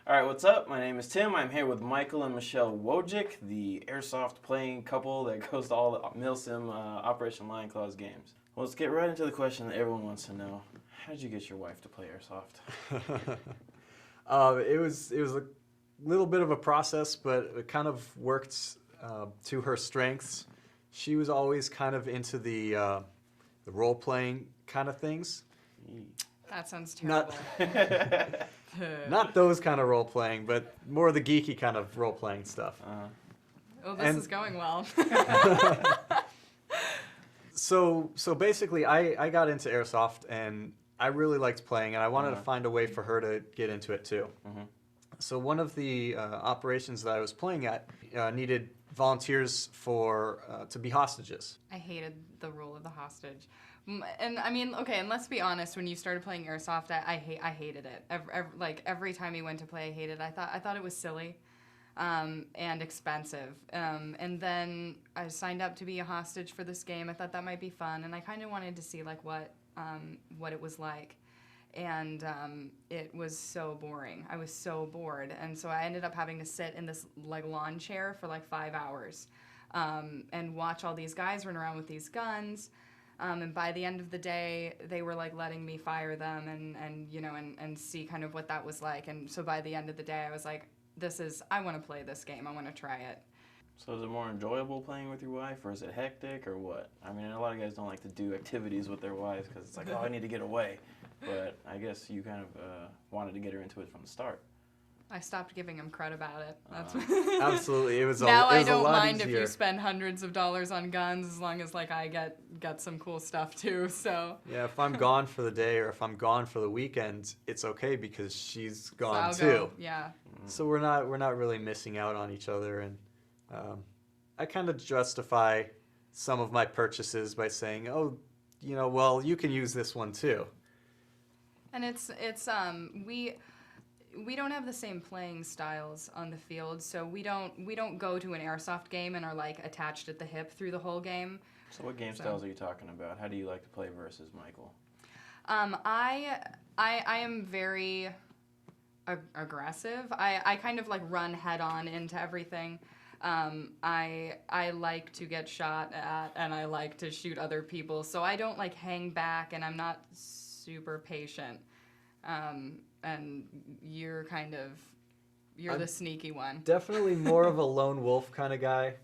Alright, what's up? My name is Tim. I'm here with Michael and Michele Wojcik, the Airsoft playing couple that goes to all the MilSim Operation Lion Claws games. Well, let's get right into the question that everyone wants to know. How did you get your wife to play Airsoft? It was a little bit of a process, but it kind of worked to her strengths. She was always kind of into the role-playing kind of things. That sounds terrible. Not those kind of role-playing, but more the geeky kind of role-playing stuff. Oh, this is going well. So basically, I got into Airsoft, and I really liked playing, and I wanted to find a way for her to get into it too. So one of the operations that I was playing at needed volunteers to be hostages. I hated the role of the hostage. And I mean, okay, and let's be honest, when you started playing Airsoft, I hated it. Every time you went to play, I hated it. I thought it was silly and expensive. And then I signed up to be a hostage for this game. I thought that might be fun, and I kind of wanted to see like what it was like. And it was so boring. I was so bored, and so I ended up having to sit in this like lawn chair for like 5 hours and watch all these guys run around with these guns. And by the end of the day, they were like letting me fire them and see kind of what that was like. And so by the end of the day, I was like, I want to play this game. I want to try it. So is it more enjoyable playing with your wife, or is it hectic, or what? I mean, a lot of guys don't like to do activities with their wives because it's like, oh, I need to get away. But I guess you kind of wanted to get her into it from the start. I stopped giving him credit about it. That's Absolutely, it was a lot now easier. I don't mind if you spend hundreds of dollars on guns, as long as like I get some cool stuff too. So yeah, if I'm gone for the day or if I'm gone for the weekend, it's okay because she's gone so too. Go. Yeah. So we're not really missing out on each other, and I kind of justify some of my purchases by saying, oh, well, you can use this one too. And we don't have the same playing styles on the field, so we don't go to an Airsoft game and are like attached at the hip through the whole game. So what game styles are you talking about? How do you like to play versus Michael? I am very aggressive. I kind of like run head on into everything. I like to get shot at, and I like to shoot other people, so I don't like hang back, and I'm not super patient. And you're the sneaky one. Definitely more of a lone wolf kind of guy.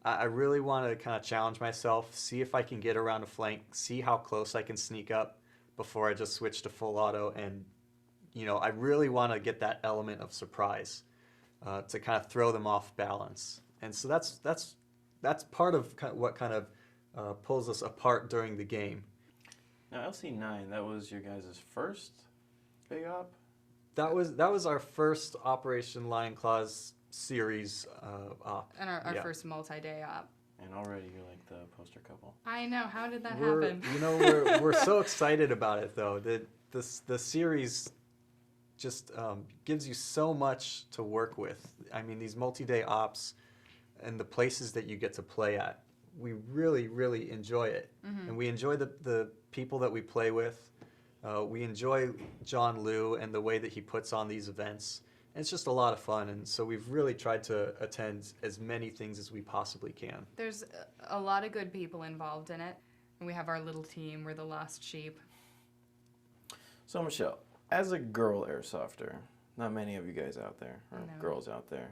I really want to kind of challenge myself, see if I can get around a flank, see how close I can sneak up before I just switch to full auto. And, I really want to get that element of surprise to kind of throw them off balance. And so that's part of what kind of pulls us apart during the game. Now, LC9, that was your guys' first big op? That was our first Operation Lion Claws series op. And our first multi-day op. And already you're like the poster couple. I know. How did that happen? We're so excited about it though. The series just gives you so much to work with. I mean, these multi-day ops and the places that you get to play at, we really, really enjoy it. Mm-hmm. And we enjoy the people that we play with. We enjoy John Liu and the way that he puts on these events. And it's just a lot of fun, and so we've really tried to attend as many things as we possibly can. There's a lot of good people involved in it, and we have our little team. We're the lost sheep. So Michele, as a girl Airsofter, not many of you guys out there, or girls out there,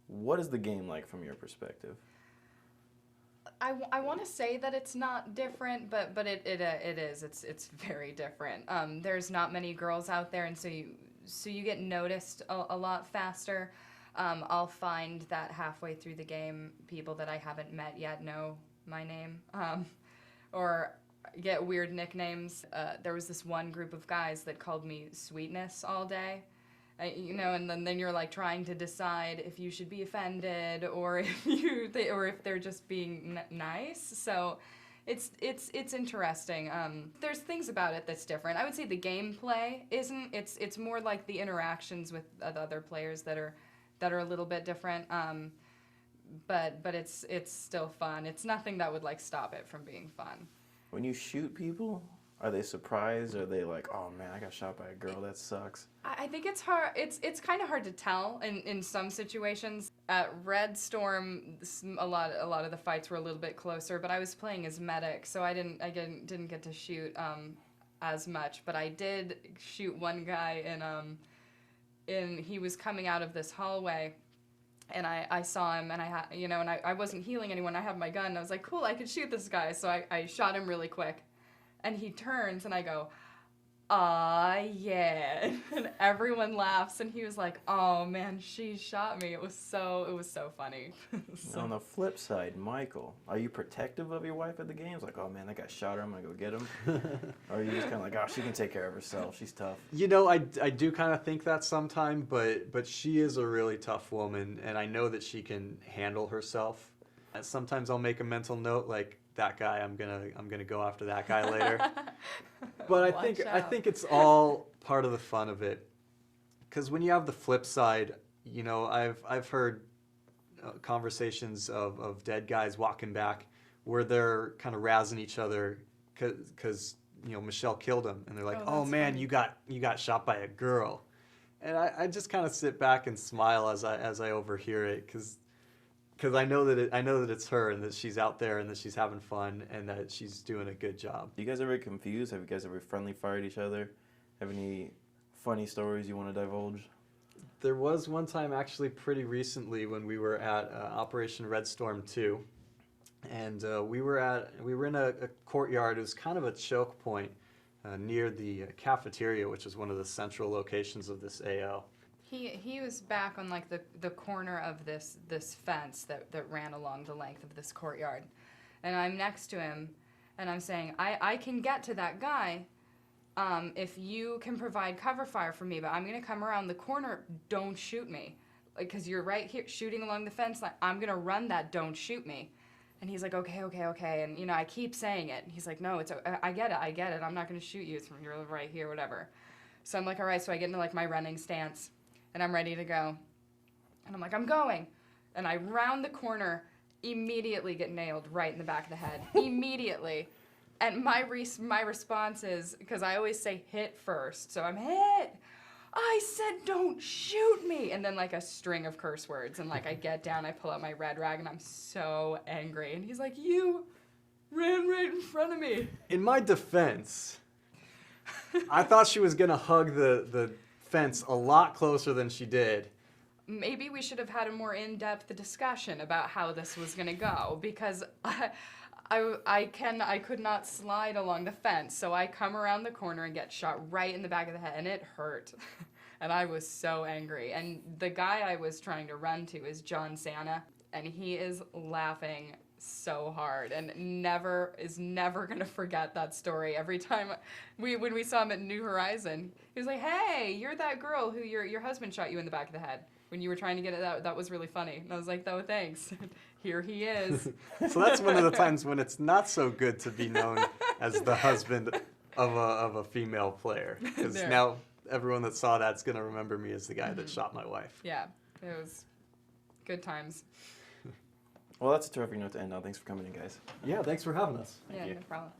what is the game like from your perspective? I want to say that it's not different, but it is. It's very different. There's not many girls out there, and so you get noticed a lot faster. I'll find that halfway through the game, people that I haven't met yet know my name, or get weird nicknames. There was this one group of guys that called me Sweetness all day. And then you're like trying to decide if you should be offended or if they're just being nice. So it's interesting. There's things about it that's different. I would say the gameplay isn't. It's more like the interactions with other players that are a little bit different. But it's still fun. It's nothing that would like stop it from being fun. When you shoot people, Are they surprised? Are they like, oh man, I got shot by a girl, that sucks? I think it's hard. It's kind of hard to tell in some situations. At Red Storm, a lot of the fights were a little bit closer, but I was playing as medic, so I didn't get to shoot as much. But I did shoot one guy he was coming out of this hallway. And I saw him, and I wasn't healing anyone. I had my gun, and I was like, cool, I could shoot this guy. So I shot him really quick. And he turns, and I go, yeah. And everyone laughs, and he was like, oh, man, she shot me. It was so funny. So. On the flip side, Michael, are you protective of your wife at the games? Like, oh, man, that guy shot her, I'm going to go get him? Or are you just kind of like, oh, she can take care of herself. She's tough. You know, I do kind of think that sometimes, but she is a really tough woman, and I know that she can handle herself. Sometimes I'll make a mental note, like, that guy, I'm gonna go after that guy later. But I think it's all part of the fun of it. Because when you have the flip side, you know, I've heard conversations of dead guys walking back where they're kind of razzing each other because you know Michele killed him, and they're like, oh man, funny. you got shot by a girl, and I just kind of sit back and smile as I overhear it because I know that it's her and that she's out there and that she's having fun and that she's doing a good job. You guys ever confused? Have you guys ever friendly fired each other? Have any funny stories you want to divulge? There was one time actually pretty recently when we were at Operation Red Storm 2, and we were in a courtyard. It was kind of a choke point near the cafeteria, which is one of the central locations of this AO. He was back on like the corner of this fence that ran along the length of this courtyard. And I'm next to him and I'm saying, I can get to that guy if you can provide cover fire for me, but I'm gonna come around the corner, don't shoot me. Like, 'cause you're right here shooting along the fence line, I'm gonna run that, don't shoot me. And he's like, okay. And you know, I keep saying it. He's like, no, I get it, I'm not gonna shoot you, you're right here, whatever. So I'm like, all right, so I get into like my running stance. And I'm ready to go. And I'm like, I'm going. And I round the corner, immediately get nailed right in the back of the head. Immediately. And my response is, because I always say hit first, so I'm hit. I said, don't shoot me. And then like a string of curse words. And like I get down, I pull out my red rag, and I'm so angry. And he's like, you ran right in front of me. In my defense, I thought she was going to hug the fence a lot closer than she did. Maybe we should have had a more in-depth discussion about how this was going to go, because I could not slide along the fence, so I come around the corner and get shot right in the back of the head, and it hurt. And I was so angry. And the guy I was trying to run to is John Santa, and he is laughing so hard and is never gonna forget that story. Every time when we saw him at New Horizon, he was like, hey, you're that girl who your husband shot you in the back of the head when you were trying to get it out. That was really funny. And I was like, oh, thanks. Here he is. So that's one of the times when it's not so good to be known as the husband of a female player, because now everyone that saw that's gonna remember me as the guy that shot my wife. Yeah, it was good times. Well, that's a terrific note to end on. Thanks for coming in, guys. Yeah, thanks for having us. Yeah, no problem.